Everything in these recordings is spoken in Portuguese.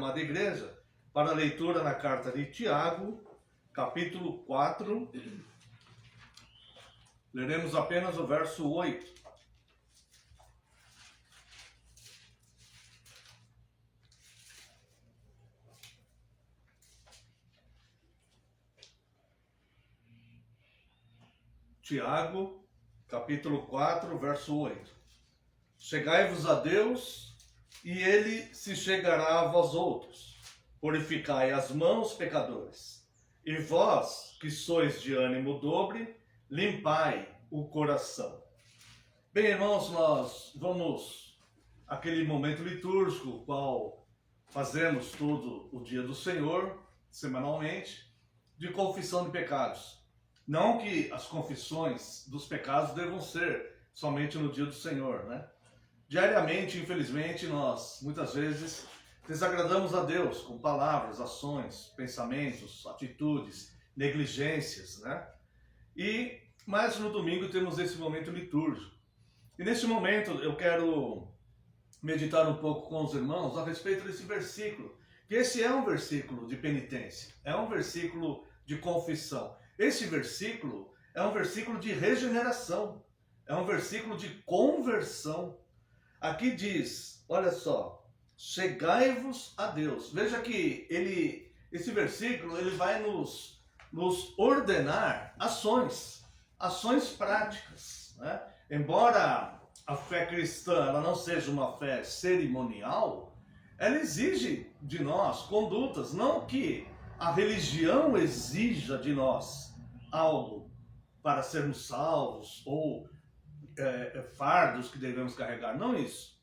amada igreja, para a leitura na carta de Tiago, capítulo 4. Leremos apenas o verso 8. Tiago, capítulo 4, verso 8. Chegai-vos a Deus, e Ele se chegará a vós outros. Purificai as mãos, pecadores. E vós, que sois de ânimo dobre, limpai o coração. Bem, irmãos, nós vamos àquele momento litúrgico, qual fazemos todo o dia do Senhor, semanalmente, de confissão de pecados. Não que as confissões dos pecados devam ser somente no dia do Senhor, né? Diariamente, infelizmente, nós muitas vezes desagradamos a Deus com palavras, ações, pensamentos, atitudes, negligências, né? Mas no domingo temos esse momento litúrgico. E nesse momento eu quero meditar um pouco com os irmãos a respeito desse versículo, que esse é um versículo de penitência, é um versículo de confissão. Esse versículo é um versículo de regeneração, é um versículo de conversão. Aqui diz, olha só, chegai-vos a Deus. Veja que esse versículo ele vai nos ordenar ações práticas, né? Embora a fé cristã ela não seja uma fé cerimonial, ela exige de nós condutas, não que a religião exija de nós algo para sermos salvos ou fardos que devemos carregar, não isso.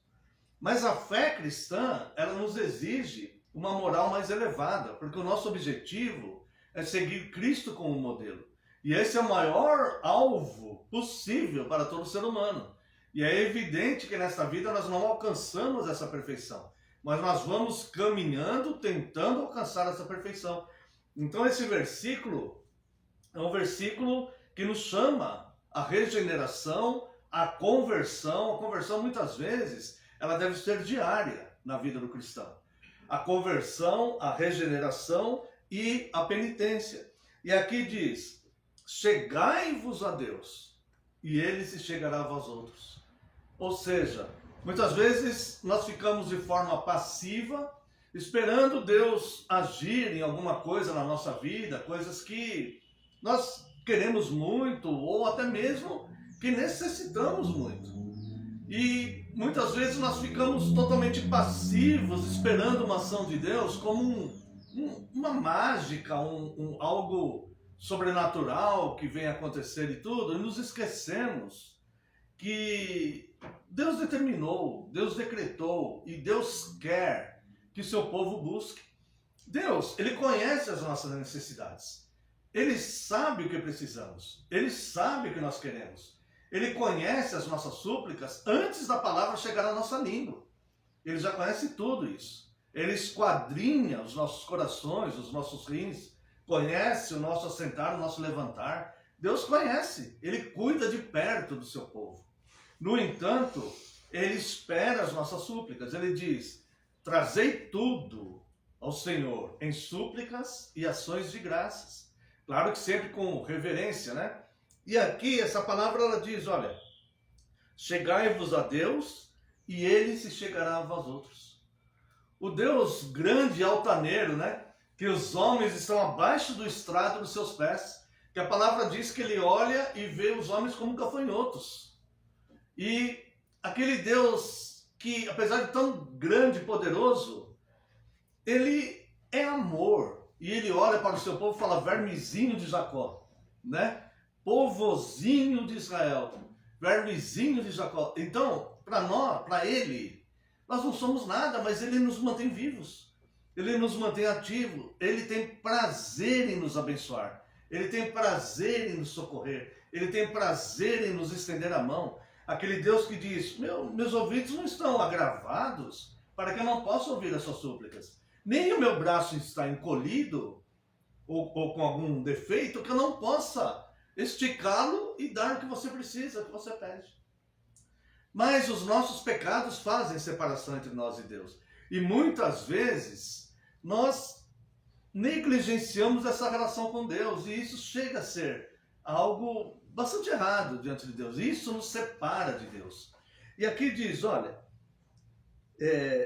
Mas a fé cristã, ela nos exige uma moral mais elevada, porque o nosso objetivo é seguir Cristo como modelo. E esse é o maior alvo possível para todo ser humano. E é evidente que nesta vida nós não alcançamos essa perfeição, mas nós vamos caminhando, tentando alcançar essa perfeição. Então esse versículo é um versículo que nos chama à regeneração, à conversão. A conversão muitas vezes ela deve ser diária na vida do cristão. A conversão, a regeneração e a penitência. E aqui diz, chegai-vos a Deus, e Ele se chegará a vós outros. Ou seja, muitas vezes nós ficamos de forma passiva, esperando Deus agir em alguma coisa na nossa vida, coisas que nós queremos muito, ou até mesmo que necessitamos muito. E muitas vezes nós ficamos totalmente passivos, esperando uma ação de Deus como uma mágica, algo sobrenatural que vem acontecer e tudo, e nos esquecemos que Deus determinou, Deus decretou e Deus quer que seu povo busque. Deus, Ele conhece as nossas necessidades. Ele sabe o que precisamos. Ele sabe o que nós queremos. Ele conhece as nossas súplicas antes da palavra chegar à nossa língua. Ele já conhece tudo isso. Ele esquadrinha os nossos corações, os nossos rins. Conhece o nosso assentar, o nosso levantar. Deus conhece. Ele cuida de perto do seu povo. No entanto, Ele espera as nossas súplicas. Ele diz, trazei tudo ao Senhor em súplicas e ações de graças. Claro que sempre com reverência, né? E aqui essa palavra ela diz, olha, chegai-vos a Deus e Ele se chegará a vós outros. O Deus grande e altaneiro, né? Que os homens estão abaixo do estrado dos seus pés. Que a palavra diz que Ele olha e vê os homens como gafanhotos. E aquele Deus que, apesar de tão grande e poderoso, Ele é amor. E Ele olha para o seu povo e fala, vermezinho de Jacó, né? Povozinho de Israel, vermezinho de Jacó. Então, para Ele, nós não somos nada, mas Ele nos mantém vivos. Ele nos mantém ativos. Ele tem prazer em nos abençoar. Ele tem prazer em nos socorrer. Ele tem prazer em nos estender a mão. Aquele Deus que diz, meus ouvidos não estão agravados para que eu não possa ouvir as suas súplicas. Nem o meu braço está encolhido ou com algum defeito que eu não possa esticá-lo e dar o que você precisa, o que você pede. Mas os nossos pecados fazem separação entre nós e Deus. E muitas vezes nós negligenciamos essa relação com Deus, e isso chega a ser algo bastante errado diante de Deus. Isso nos separa de Deus. E aqui diz, olha,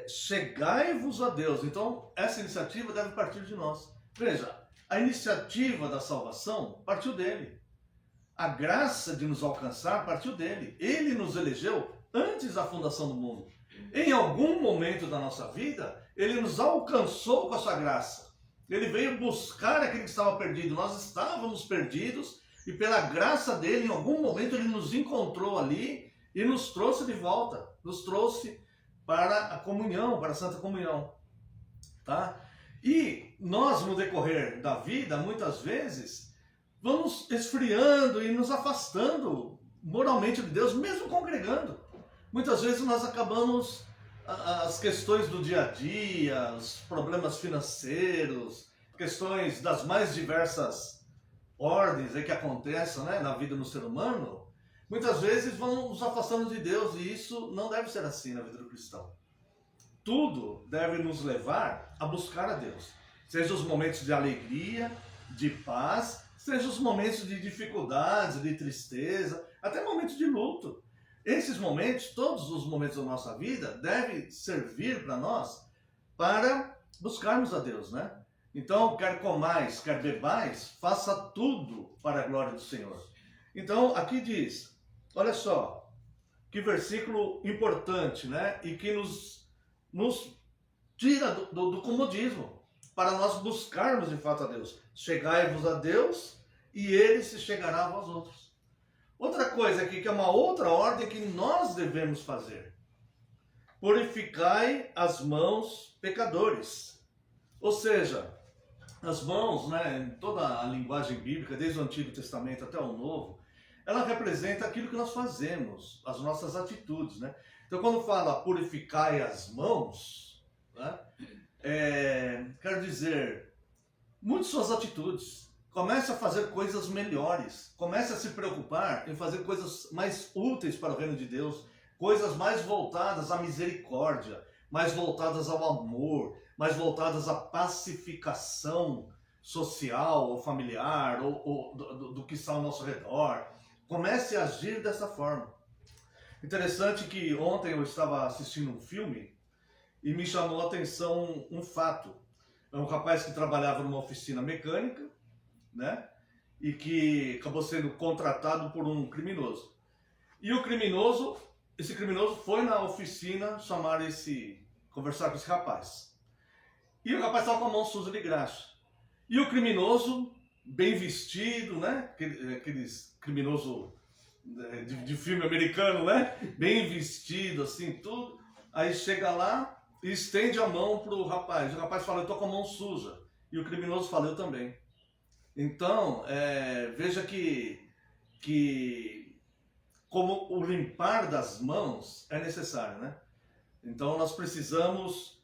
chegai-vos a Deus. Então, essa iniciativa deve partir de nós. Veja, a iniciativa da salvação partiu dele. A graça de nos alcançar partiu dele. Ele nos elegeu antes da fundação do mundo. Em algum momento da nossa vida, ele nos alcançou com a sua graça. Ele veio buscar aquele que estava perdido. Nós estávamos perdidos e pela graça dele, em algum momento, ele nos encontrou ali e nos trouxe de volta. Nos trouxe para a comunhão, para a Santa Comunhão. Tá? E nós, no decorrer da vida, muitas vezes, vamos esfriando e nos afastando moralmente de Deus, mesmo congregando. Muitas vezes nós acabamos as questões do dia a dia, os problemas financeiros, questões das mais diversas ordens que acontecem, né, na vida do ser humano, muitas vezes vão nos afastando de Deus, e isso não deve ser assim na vida do cristão. Tudo deve nos levar a buscar a Deus. Seja os momentos de alegria, de paz, seja os momentos de dificuldades, de tristeza, até momentos de luto. Esses momentos, todos os momentos da nossa vida, devem servir para nós para buscarmos a Deus, né? Então, quer comais, quer bebais, faça tudo para a glória do Senhor. Então, aqui diz, olha só, que versículo importante, né? E que nos tira do comodismo, para nós buscarmos de fato a Deus. Chegai-vos a Deus e Ele se chegará a vós outros. Outra coisa aqui, que é uma outra ordem que nós devemos fazer. Purificai as mãos, pecadores. Ou seja, as mãos, né, em toda a linguagem bíblica, desde o Antigo Testamento até o Novo, ela representa aquilo que nós fazemos, as nossas atitudes, né? Então, quando fala purificai as mãos, né, quer dizer, mude suas atitudes. Comece a fazer coisas melhores. Comece a se preocupar em fazer coisas mais úteis para o reino de Deus. Coisas mais voltadas à misericórdia, mais voltadas ao amor, mais voltadas à pacificação social ou familiar ou do que está ao nosso redor. Comece a agir dessa forma. Interessante que ontem eu estava assistindo um filme e me chamou a atenção um fato. É um rapaz que trabalhava numa oficina mecânica, né? E que acabou sendo contratado por um criminoso. E esse criminoso foi na oficina conversar com esse rapaz. E o rapaz estava com a mão suja de graxa. E o criminoso, bem vestido, né? Aqueles criminoso de filme americano, né? Bem vestido, assim, tudo. Aí chega lá e estende a mão pro rapaz. O rapaz fala, eu tô com a mão suja. E o criminoso fala, eu também. Então, veja que como o limpar das mãos é necessário, né? Então nós precisamos,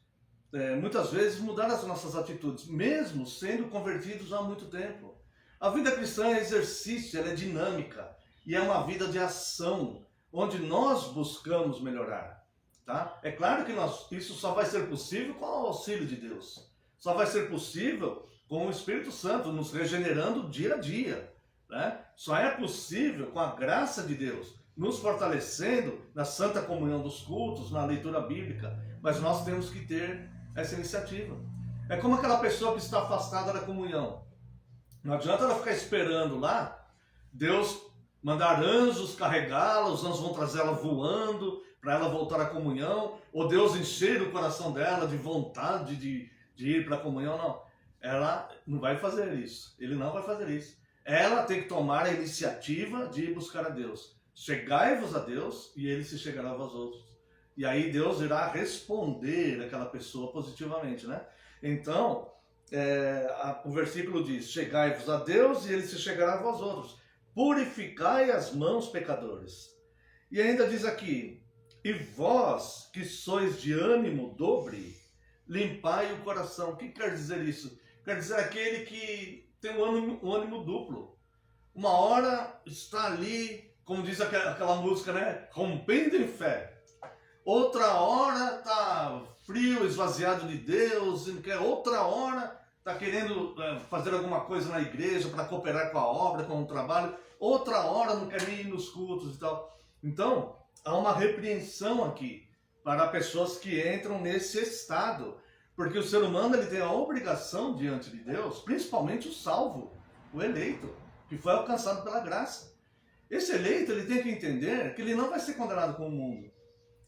muitas vezes, mudar as nossas atitudes, mesmo sendo convertidos há muito tempo. A vida cristã é exercício, ela é dinâmica, e é uma vida de ação, onde nós buscamos melhorar. Tá? É claro que isso só vai ser possível com o auxílio de Deus. Só vai ser possível com o Espírito Santo nos regenerando dia a dia, né? Só é possível com a graça de Deus, nos fortalecendo na santa comunhão dos cultos, na leitura bíblica. Mas nós temos que ter essa iniciativa. É como aquela pessoa que está afastada da comunhão. Não adianta ela ficar esperando lá, Deus mandar anjos carregá-la, os anjos vão trazer ela voando para ela voltar à comunhão, ou Deus encher o coração dela de vontade de ir para a comunhão. Não. Ela não vai fazer isso. Ele não vai fazer isso. Ela tem que tomar a iniciativa de ir buscar a Deus. Chegai-vos a Deus e Ele se chegará a vós outros. E aí Deus irá responder aquela pessoa positivamente, né? Então, o versículo diz, chegai-vos a Deus e Ele se chegará a vós outros. Purificai as mãos, pecadores. E ainda diz aqui, e vós que sois de ânimo dobre, limpai o coração. O que quer dizer isso? Quer dizer aquele que tem um ânimo duplo. Uma hora está ali, como diz aquela música, né? Rompendo em fé. Outra hora está frio, esvaziado de Deus, e quer outra hora, está querendo fazer alguma coisa na igreja para cooperar com a obra, com o trabalho, outra hora não quer nem ir nos cultos e tal. Então, há uma repreensão aqui para pessoas que entram nesse estado, porque o ser humano ele tem a obrigação diante de Deus, principalmente o salvo, o eleito, que foi alcançado pela graça. Esse eleito ele tem que entender que ele não vai ser condenado com o mundo.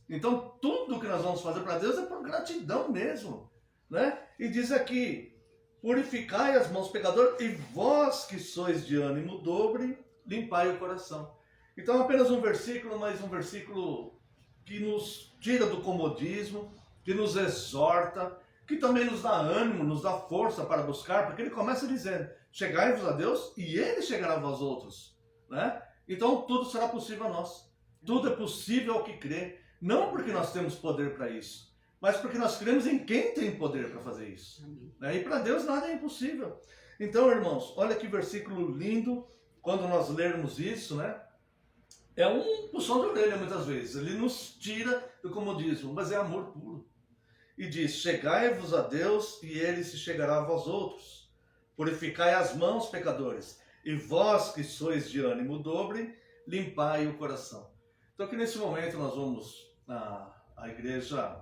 Então, tudo que nós vamos fazer para Deus é por gratidão mesmo, né? E diz aqui, purificai as mãos pecadores, e vós que sois de ânimo dobre, limpai o coração. Então, apenas um versículo, mas um versículo que nos tira do comodismo, que nos exorta, que também nos dá ânimo, nos dá força para buscar, porque ele começa dizendo, chegai-vos a Deus e ele chegará a vós outros, né? Então, tudo será possível a nós. Tudo é possível ao que crê. Não porque nós temos poder para isso, mas porque nós cremos em quem tem poder para fazer isso. Amém. E para Deus nada é impossível. Então, irmãos, olha que versículo lindo, quando nós lermos isso, né? É um puxão de orelha muitas vezes. Ele nos tira do comodismo, mas é amor puro. E diz, chegai-vos a Deus e ele se chegará a vós outros. Purificai as mãos, pecadores, e vós que sois de ânimo dobre, limpai o coração. Então aqui nesse momento nós vamos à igreja